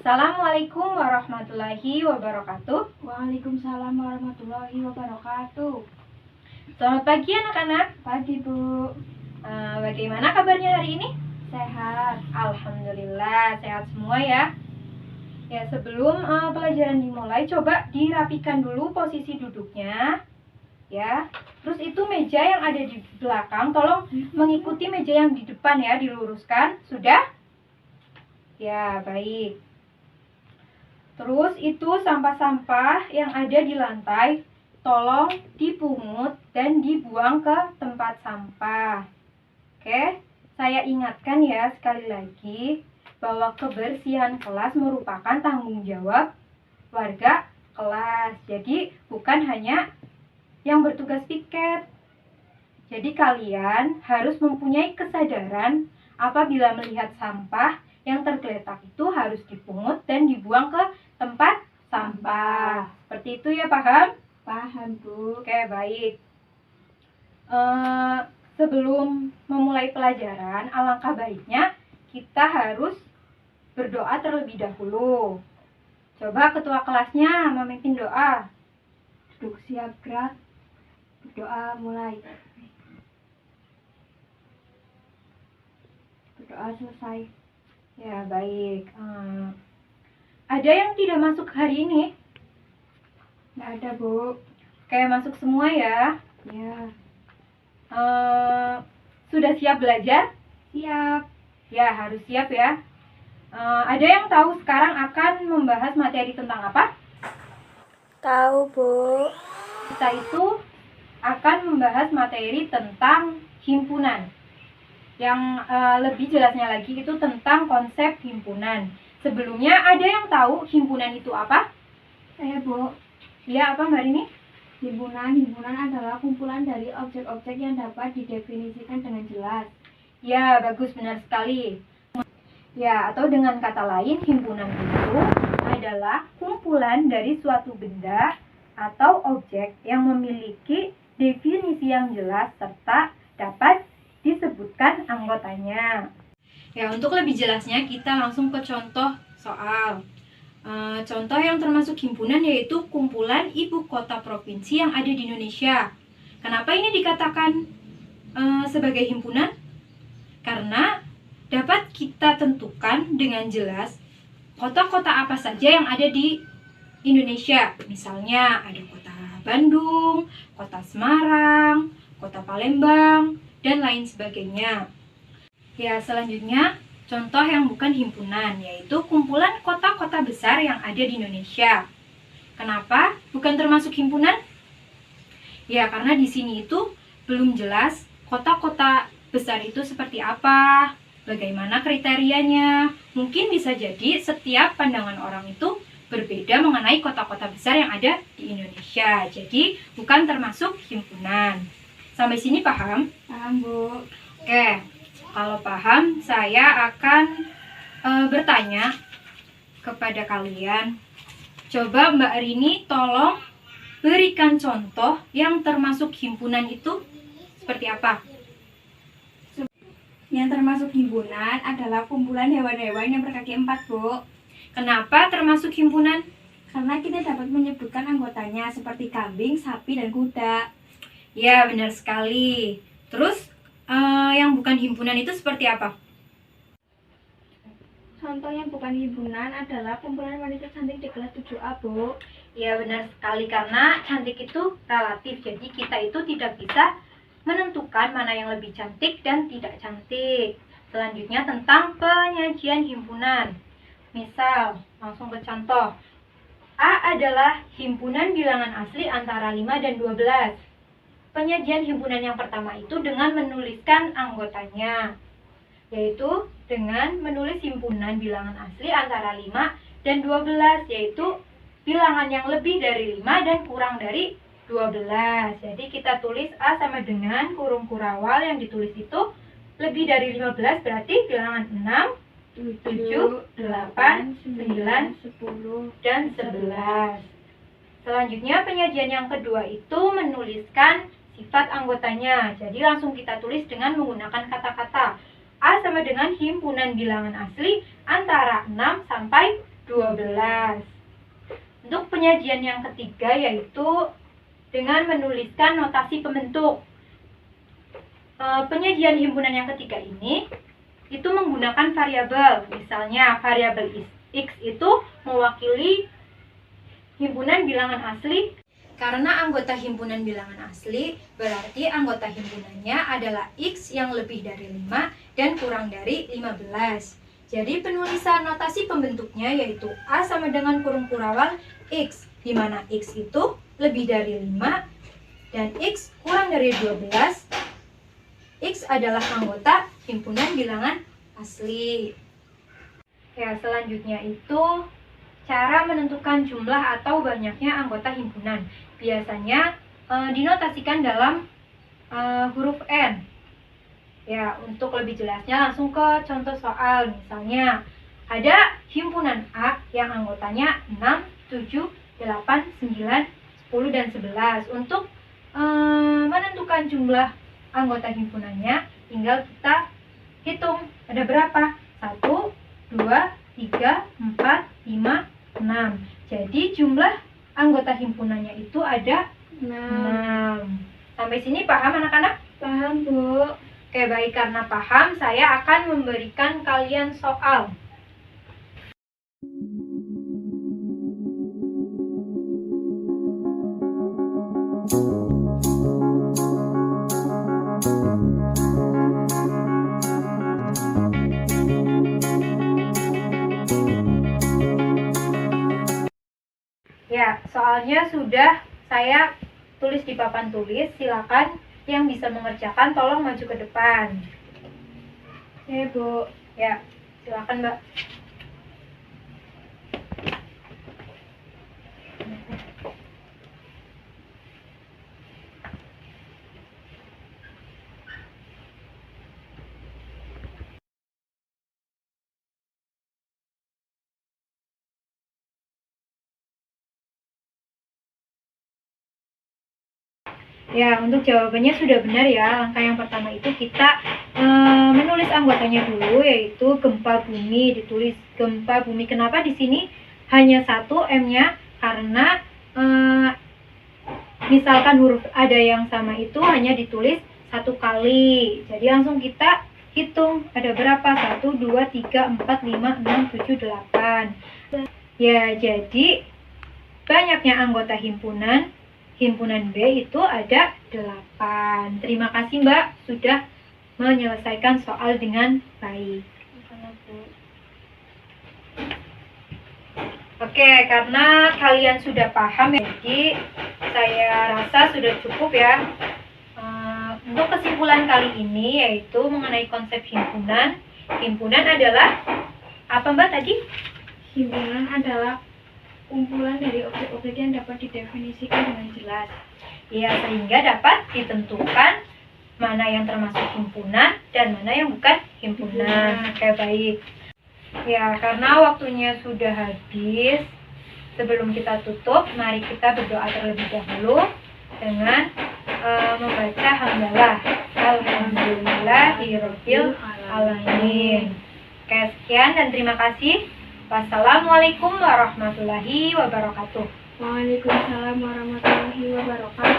Assalamualaikum warahmatullahi wabarakatuh. Waalaikumsalam warahmatullahi wabarakatuh. Selamat pagi anak-anak. Pagi Bu. Bagaimana kabarnya hari ini? Sehat. Alhamdulillah sehat semua ya. Ya, sebelum pelajaran dimulai, coba dirapikan dulu posisi duduknya. Ya. Terus itu meja yang ada di belakang, tolong mengikuti meja yang di depan ya, diluruskan. Sudah? Ya, baik. Terus itu sampah-sampah yang ada di lantai, tolong dipungut dan dibuang ke tempat sampah. Oke, saya ingatkan ya sekali lagi bahwa kebersihan kelas merupakan tanggung jawab warga kelas. Jadi bukan hanya yang bertugas piket. Jadi kalian harus mempunyai kesadaran apabila melihat sampah yang tergeletak itu harus dipungut dan dibuang ke tempat sampah. Seperti itu ya, paham? Paham Bu. Oke, baik. Sebelum memulai pelajaran, alangkah baiknya kita harus berdoa terlebih dahulu. Coba ketua kelasnya memimpin doa. Duduk siap gerak. Berdoa mulai. Berdoa selesai. Ya, baik. Ada yang tidak masuk hari ini? Nggak ada Bu. Oke, masuk semua ya. Ya. Sudah siap belajar? Siap. Ya, harus siap ya. Ada yang tahu sekarang akan membahas materi tentang apa? Tahu Bu. Kita itu akan membahas materi tentang himpunan. Yang lebih jelasnya lagi itu tentang konsep himpunan. Sebelumnya ada yang tahu himpunan itu apa? Saya Bu. Ya, apa Mbak Rini? Himpunan adalah kumpulan dari objek-objek yang dapat didefinisikan dengan jelas. Ya, bagus, benar sekali. Ya, atau dengan kata lain, himpunan itu adalah kumpulan dari suatu benda atau objek yang memiliki definisi yang jelas serta dapat disebutkan anggotanya. Ya, untuk lebih jelasnya kita langsung ke contoh soal. Contoh yang termasuk himpunan yaitu kumpulan ibu kota provinsi yang ada di Indonesia. Kenapa ini dikatakan sebagai himpunan? Karena dapat kita tentukan dengan jelas kota-kota apa saja yang ada di Indonesia. Misalnya ada kota Bandung, kota Semarang, kota Palembang, dan lain sebagainya. Ya, selanjutnya contoh yang bukan himpunan, yaitu kumpulan kota-kota besar yang ada di Indonesia. Kenapa bukan termasuk himpunan? Ya, karena di sini itu belum jelas kota-kota besar itu seperti apa, bagaimana kriterianya. Mungkin bisa jadi setiap pandangan orang itu berbeda mengenai kota-kota besar yang ada di Indonesia. Jadi bukan termasuk himpunan. Sampai sini paham? Paham Bu. Oke, kalau paham saya akan bertanya kepada kalian. Coba Mbak Rini tolong berikan contoh yang termasuk himpunan itu seperti apa? Yang termasuk himpunan adalah kumpulan hewan-hewan yang berkaki 4 Bu. Kenapa termasuk himpunan? Karena kita dapat menyebutkan anggotanya seperti kambing, sapi, dan kuda. Ya, benar sekali. Terus yang bukan himpunan itu seperti apa? Contoh yang bukan himpunan adalah kumpulan wanita cantik di kelas 7A Bu. Ya, benar sekali, karena cantik itu relatif. Jadi kita itu tidak bisa menentukan mana yang lebih cantik dan tidak cantik. Selanjutnya tentang penyajian himpunan. Misal, langsung ke contoh. A adalah himpunan bilangan asli antara 5 dan 12. Penyajian himpunan yang pertama itu dengan menuliskan anggotanya, yaitu dengan menulis himpunan bilangan asli antara 5 dan 12, yaitu bilangan yang lebih dari 5 dan kurang dari 12. Jadi kita tulis A sama dengan kurung kurawal yang ditulis itu lebih dari 15, berarti bilangan 6, 7, 8, 9, 10, dan 11. Selanjutnya penyajian yang kedua itu menuliskan sifat anggotanya. Jadi langsung kita tulis dengan menggunakan kata-kata. A sama dengan himpunan bilangan asli antara 6 sampai 12. Untuk penyajian yang ketiga yaitu dengan menuliskan notasi pembentuk. Penyajian himpunan yang ketiga ini itu menggunakan variabel. Misalnya variabel X itu mewakili himpunan bilangan asli. Karena anggota himpunan bilangan asli, berarti anggota himpunannya adalah X yang lebih dari 5 dan kurang dari 15. Jadi penulisan notasi pembentuknya yaitu A sama dengan kurung kurawal X, di mana X itu lebih dari 5 dan X kurang dari 12. X adalah anggota himpunan bilangan asli. Ya, selanjutnya itu cara menentukan jumlah atau banyaknya anggota himpunan. Biasanya dinotasikan dalam huruf N. Ya, untuk lebih jelasnya langsung ke contoh soal. Misalnya, ada himpunan A yang anggotanya 6, 7, 8, 9, 10, dan 11. Untuk menentukan jumlah anggota himpunannya, tinggal kita hitung ada berapa. 1, 2, 3, 4, 5, 6. Jadi jumlah anggota himpunannya itu ada 6. Sampai sini paham anak-anak? Paham, Bu. Oke, baik, karena paham saya akan memberikan kalian soal. Ya, soalnya sudah saya tulis di papan tulis. Silakan yang bisa mengerjakan tolong maju ke depan. Ya, Bu. Ya, silakan, Mbak. Ya, untuk jawabannya sudah benar ya. Langkah yang pertama itu kita menulis anggotanya dulu, yaitu gempa bumi. Ditulis gempa bumi. Kenapa di sini hanya satu M-nya? Karena misalkan huruf ada yang sama itu hanya ditulis satu kali. Jadi langsung kita hitung ada berapa? 1, 2, 3, 4, 5, 6, 7, 8. Ya, jadi banyaknya anggota himpunan B itu ada 8. Terima kasih Mbak sudah menyelesaikan soal dengan baik. Oke, karena kalian sudah paham, jadi saya rasa sudah cukup ya. Untuk kesimpulan kali ini yaitu mengenai konsep himpunan. Himpunan adalah apa Mbak tadi? Himpunan adalah kumpulan dari objek-objek yang dapat didefinisikan dengan jelas. Ya, sehingga dapat ditentukan mana yang termasuk himpunan dan mana yang bukan himpunan. Oke, baik. Ya, karena waktunya sudah habis, sebelum kita tutup, mari kita berdoa terlebih dahulu dengan membaca hamdalah. Alhamdulillahirabbil alamin. Oke, sekian dan terima kasih. Wassalamualaikum warahmatullahi wabarakatuh. Waalaikumsalam warahmatullahi wabarakatuh.